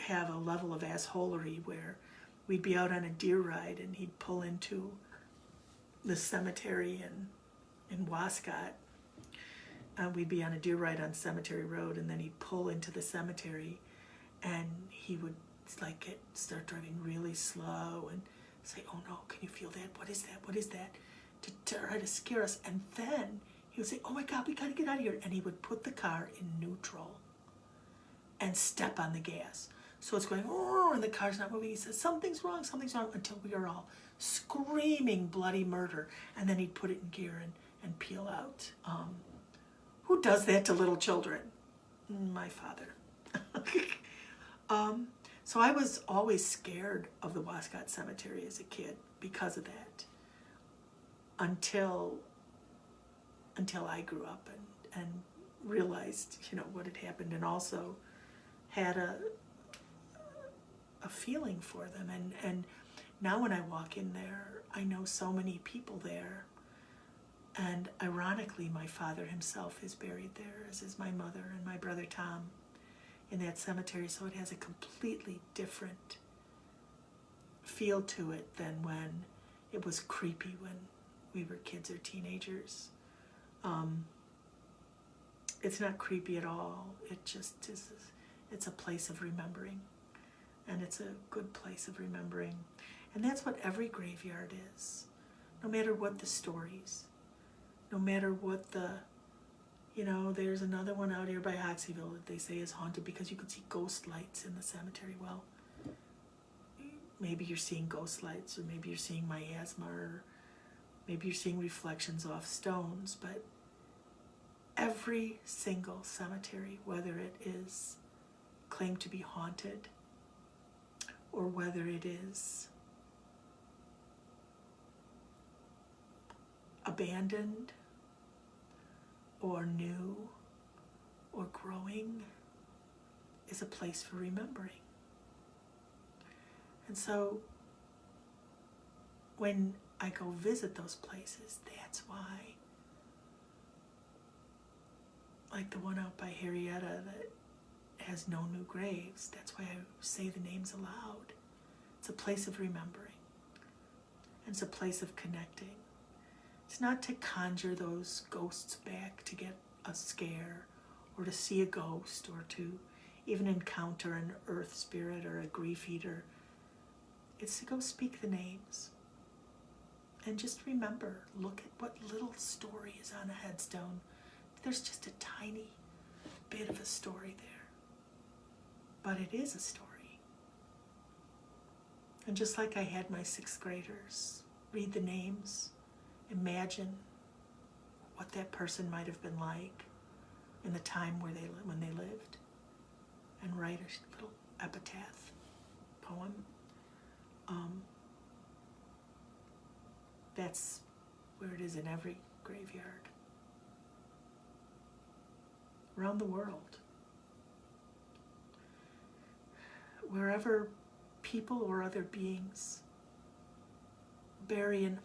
have a level of assholery where we'd be out on a deer ride and he'd pull into the cemetery in Wascott. We'd be on a deer ride on Cemetery Road, and then he'd pull into the cemetery, and he would start driving really slow and say, "Oh no, can you feel that? What is that? What is that?" To try to scare us. And then he would say, "Oh my God, we gotta get out of here." And he would put the car in neutral and step on the gas. So it's going, oh, and the car's not moving. He says, something's wrong, until we are all screaming bloody murder. And then he'd put it in gear and peel out. Who does that to little children? My father. So I was always scared of the Wascott Cemetery as a kid because of that. Until I grew up and realized, what had happened, and also had a feeling for them. And now when I walk in there, I know so many people there. And ironically, my father himself is buried there, as is my mother and my brother Tom, in that cemetery. So it has a completely different feel to it than when it was creepy when we were kids or teenagers. It's not creepy at all. It just is. It's a place of remembering, and it's a good place of remembering. And that's what every graveyard is, no matter what the stories, no matter what there's another one out here by Hoxeyville that they say is haunted because you could see ghost lights in the cemetery. Well, maybe you're seeing ghost lights, or maybe you're seeing miasma, or maybe you're seeing reflections off stones, but every single cemetery, whether it is claimed to be haunted or whether it is abandoned or new or growing, is a place for remembering. And so when I go visit those places, that's why, like the one out by Harrietta that has no new graves, that's why I say the names aloud. It's a place of remembering. And it's a place of connecting. It's not to conjure those ghosts back to get a scare, or to see a ghost, or to even encounter an earth spirit or a grief eater. It's to go speak the names. And just remember, look at what little story is on a headstone. There's just a tiny bit of a story there. But it is a story. And just like I had my 6th graders read the names, imagine what that person might have been like in the time when they lived, and write a little epitaph poem. That's where it is in every graveyard around the world. wherever people or other beings bury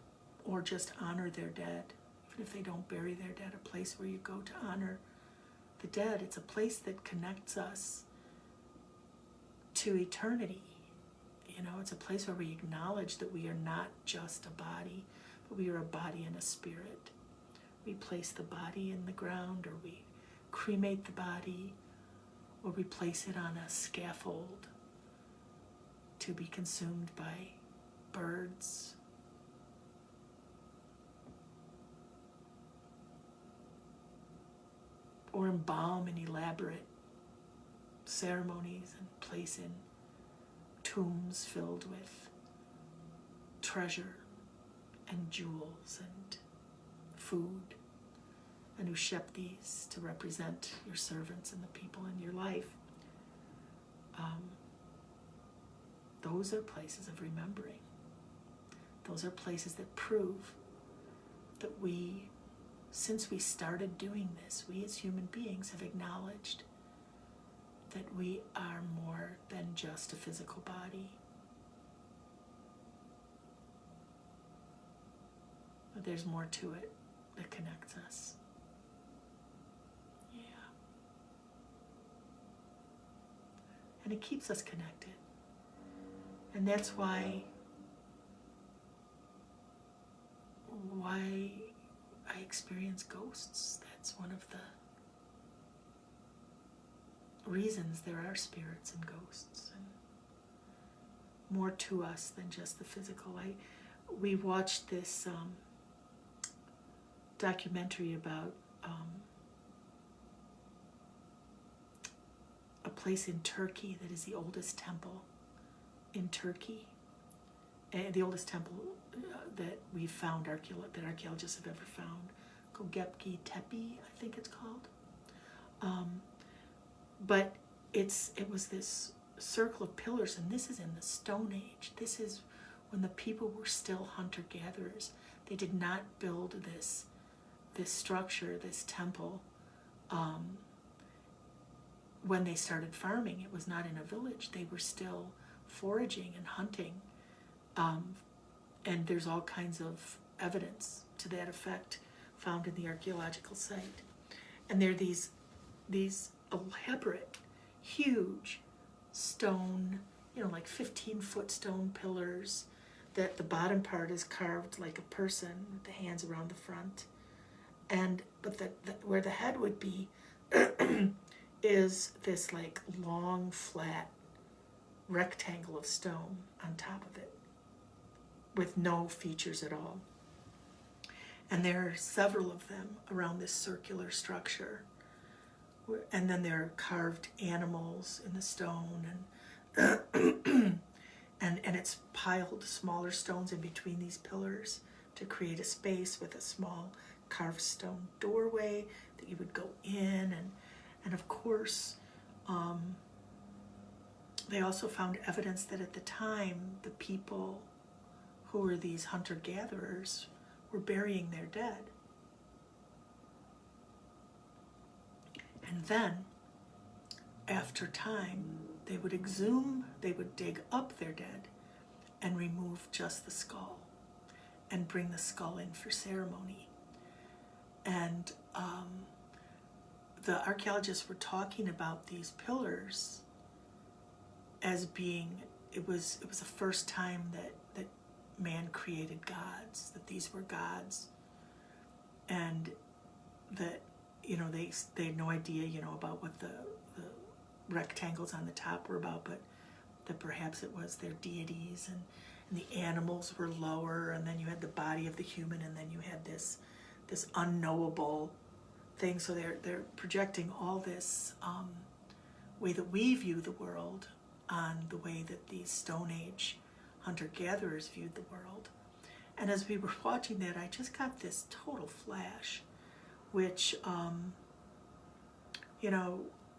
or just honor their dead, even if they don't bury their dead, a place where you go to honor the dead. It's a place that connects us to eternity. You know, it's a place where we acknowledge that we are not just a body, but we are a body and a spirit. We place the body in the ground, or we cremate the body, or we place it on a scaffold to be consumed by birds. Or embalm in elaborate ceremonies and place in tombs filled with treasure and jewels and food, and usheptis to represent your servants and the people in your life. Those are places of remembering. Those are places that prove that we, since we started doing this, we as human beings have acknowledged that we are more than just a physical body. But there's more to it that connects us. Yeah. And it keeps us connected. And that's why I experience ghosts. That's one of the reasons there are spirits and ghosts, and more to us than just the physical. We watched this documentary about a place in Turkey that is the oldest temple in Turkey, the oldest temple that we've found, that archaeologists have ever found, Göbekli Tepe, I think it's called. But it was this circle of pillars, and this is in the Stone Age. This is when the people were still hunter-gatherers. They did not build this structure, this temple, when they started farming. It was not in a village. They were still foraging and hunting. And there's all kinds of evidence to that effect found in the archaeological site. And there are these elaborate, huge stone, like 15-foot stone pillars that the bottom part is carved like a person with the hands around the front. But where the head would be is this like long, flat rectangle of stone on top of it with no features at all. And there are several of them around this circular structure. And then there are carved animals in the stone, and and it's piled smaller stones in between these pillars to create a space with a small carved stone doorway that you would go in, and of course they also found evidence that at the time the people who were these hunter-gatherers were burying their dead. And then, after time, they would exhume, they would dig up their dead and remove just the skull and bring the skull in for ceremony. And the archaeologists were talking about these pillars as being, it was the first time that man created gods, that these were gods, and that they had no idea about what the rectangles on the top were about, but that perhaps it was their deities, and the animals were lower, and then you had the body of the human, and then you had this unknowable thing. So they're projecting all this way that we view the world on the way that these Stone Age hunter-gatherers viewed the world. And as we were watching that, I just got this total flash, which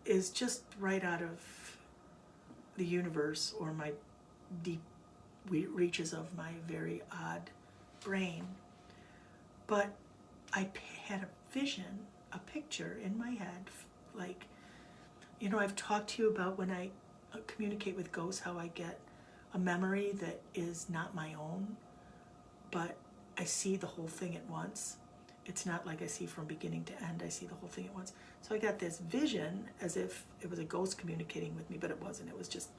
is just right out of the universe or my deep reaches of my very odd brain. But I had a vision, a picture in my head, like, I've talked to you about when I communicate with ghosts, how I get a memory that is not my own, but I see the whole thing at once. It's not like I see from beginning to end, I see the whole thing at once. So I got this vision as if it was a ghost communicating with me, but it wasn't. It was just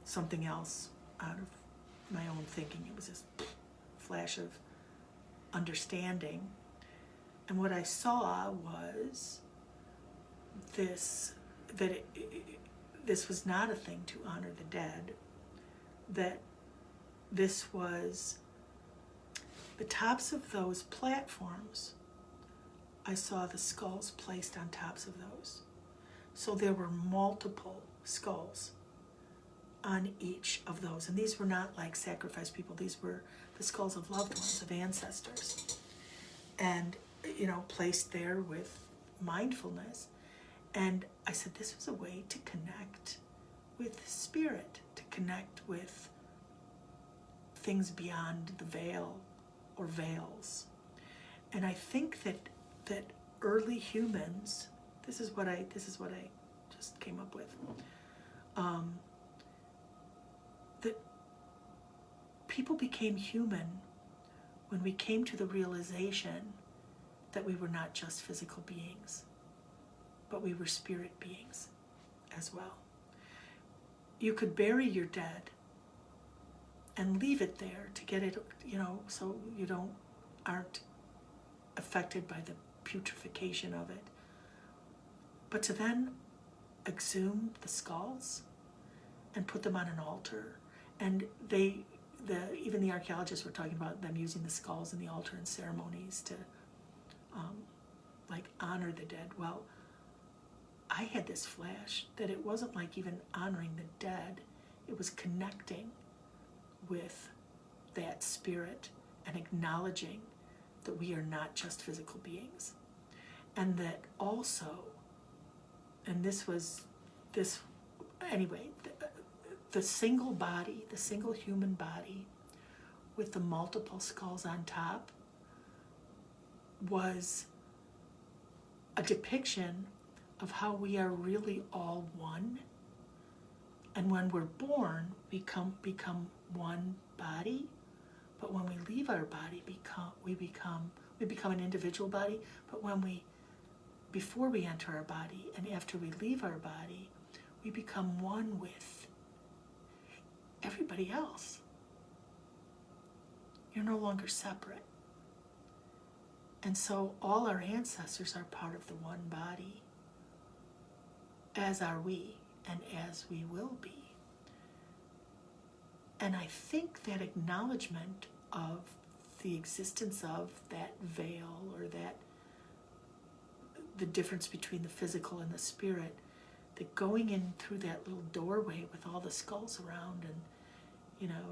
something else out of my own thinking. It was this flash of understanding. And what I saw was this, that this was not a thing to honor the dead, that this was the tops of those platforms. I saw the skulls placed on tops of those. So there were multiple skulls on each of those. And these were not like sacrificed people. These were the skulls of loved ones, of ancestors. And, placed there with mindfulness. And I said, this was a way to connect with spirit, to connect with things beyond the veil or veils. And I think that early humans, this is what I just came up with, that people became human when we came to the realization that we were not just physical beings, but we were spirit beings as well. You could bury your dead and leave it there to get it, so you aren't affected by the putrefaction of it. But to then exhume the skulls and put them on an altar, and even the archaeologists were talking about them using the skulls in the altar in ceremonies to honor the dead. Well, I had this flash that it wasn't like even honoring the dead, it was connecting with that spirit and acknowledging that we are not just physical beings. And that also, and the single body, the single human body with the multiple skulls on top was a depiction of how we are really all one. And when we're born, we become one body, but when we leave our body, we become an individual body. But before we enter our body and after we leave our body, we become one with everybody else. You're no longer separate. And so all our ancestors are part of the one body, as are we, and as we will be. And I think that acknowledgement of the existence of that veil, or the difference between the physical and the spirit, that going in through that little doorway with all the skulls around, and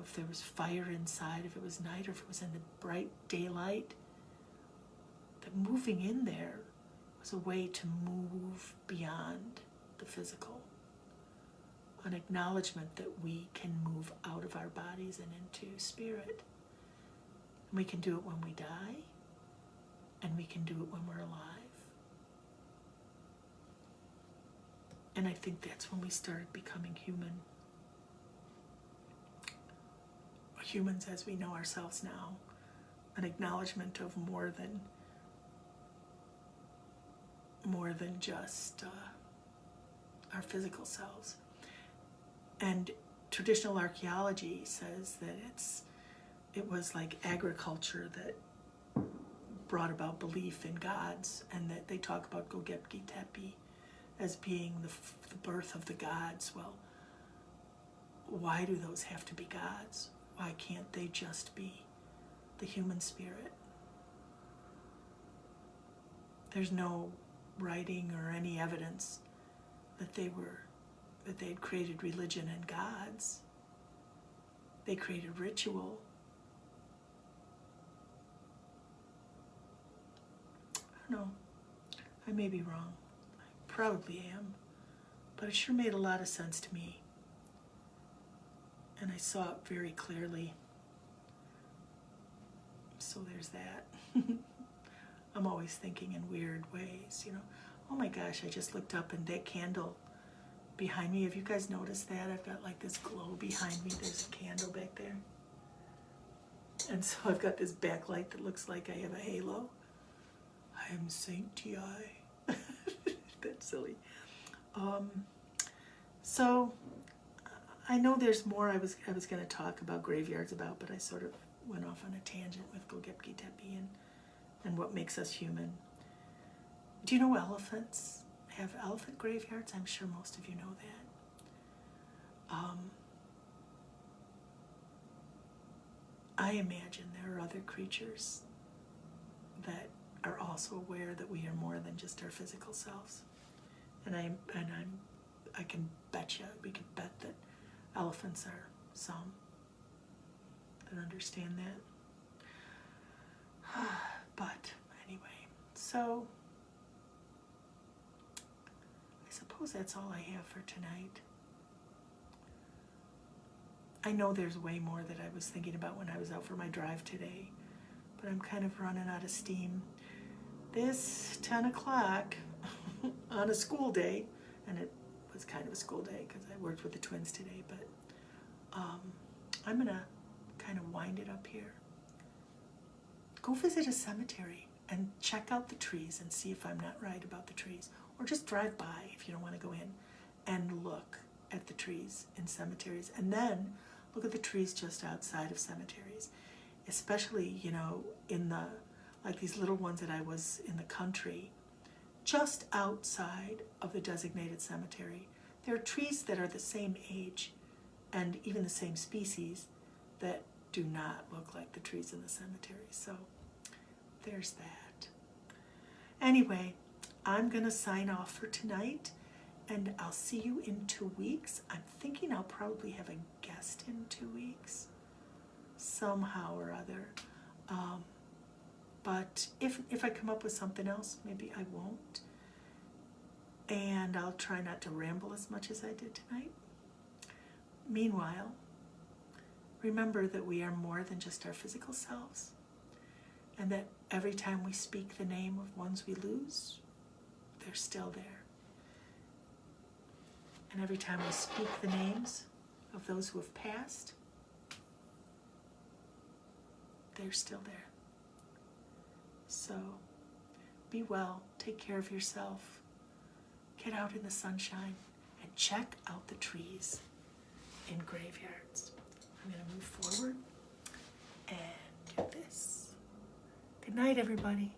if there was fire inside, if it was night, or if it was in the bright daylight, that moving in there was a way to move beyond the physical. An acknowledgement that we can move out of our bodies and into spirit. And we can do it when we die, and we can do it when we're alive. And I think that's when we started becoming human. Humans as we know ourselves now. An acknowledgement of more than just our physical selves. And traditional archaeology says that it was like agriculture that brought about belief in gods, and that they talk about Göbekli Tepe as being the birth of the gods. Well, why do those have to be gods? Why can't they just be the human spirit? There's no writing or any evidence that they had created religion and gods. They created ritual. I don't know. I may be wrong. I probably am. But it sure made a lot of sense to me. And I saw it very clearly. So there's that. I'm always thinking in weird ways, Oh my gosh, I just looked up and that candle behind me. Have you guys noticed that? I've got like this glow behind me. There's a candle back there. And so I've got this backlight that looks like I have a halo. I am Saint T.I. That's silly. So I know there's more I was going to talk about graveyards about, but I sort of went off on a tangent with Gogepki Tepe and what makes us human. Do you know elephants have elephant graveyards? I'm sure most of you know that. I imagine there are other creatures that are also aware that we are more than just our physical selves. And I can bet you, we could bet that elephants are some that understand that. But anyway, so I suppose that's all I have for tonight. I know there's way more that I was thinking about when I was out for my drive today, but I'm kind of running out of steam. This 10 o'clock on a school day, and it was kind of a school day because I worked with the twins today, but I'm going to kind of wind it up here. Go visit a cemetery and check out the trees and see if I'm not right about the trees. Or just drive by if you don't want to go in and look at the trees in cemeteries. And then look at the trees just outside of cemeteries. Especially, you know, in the, like these little ones that I was in the country, just outside of the designated cemetery. There are trees that are the same age and even the same species that do not look like the trees in the cemetery. So there's that. Anyway, I'm going to sign off for tonight, and I'll see you in 2 weeks. I'm thinking I'll probably have a guest in 2 weeks, somehow or other. But if I come up with something else, maybe I won't. And I'll try not to ramble as much as I did tonight. Meanwhile, remember that we are more than just our physical selves, and that every time we speak the name of ones we lose, they're still there. And every time we speak the names of those who have passed, they're still there. So be well, take care of yourself, get out in the sunshine, and check out the trees in graveyards. I'm going to move forward and do this. Good night, everybody.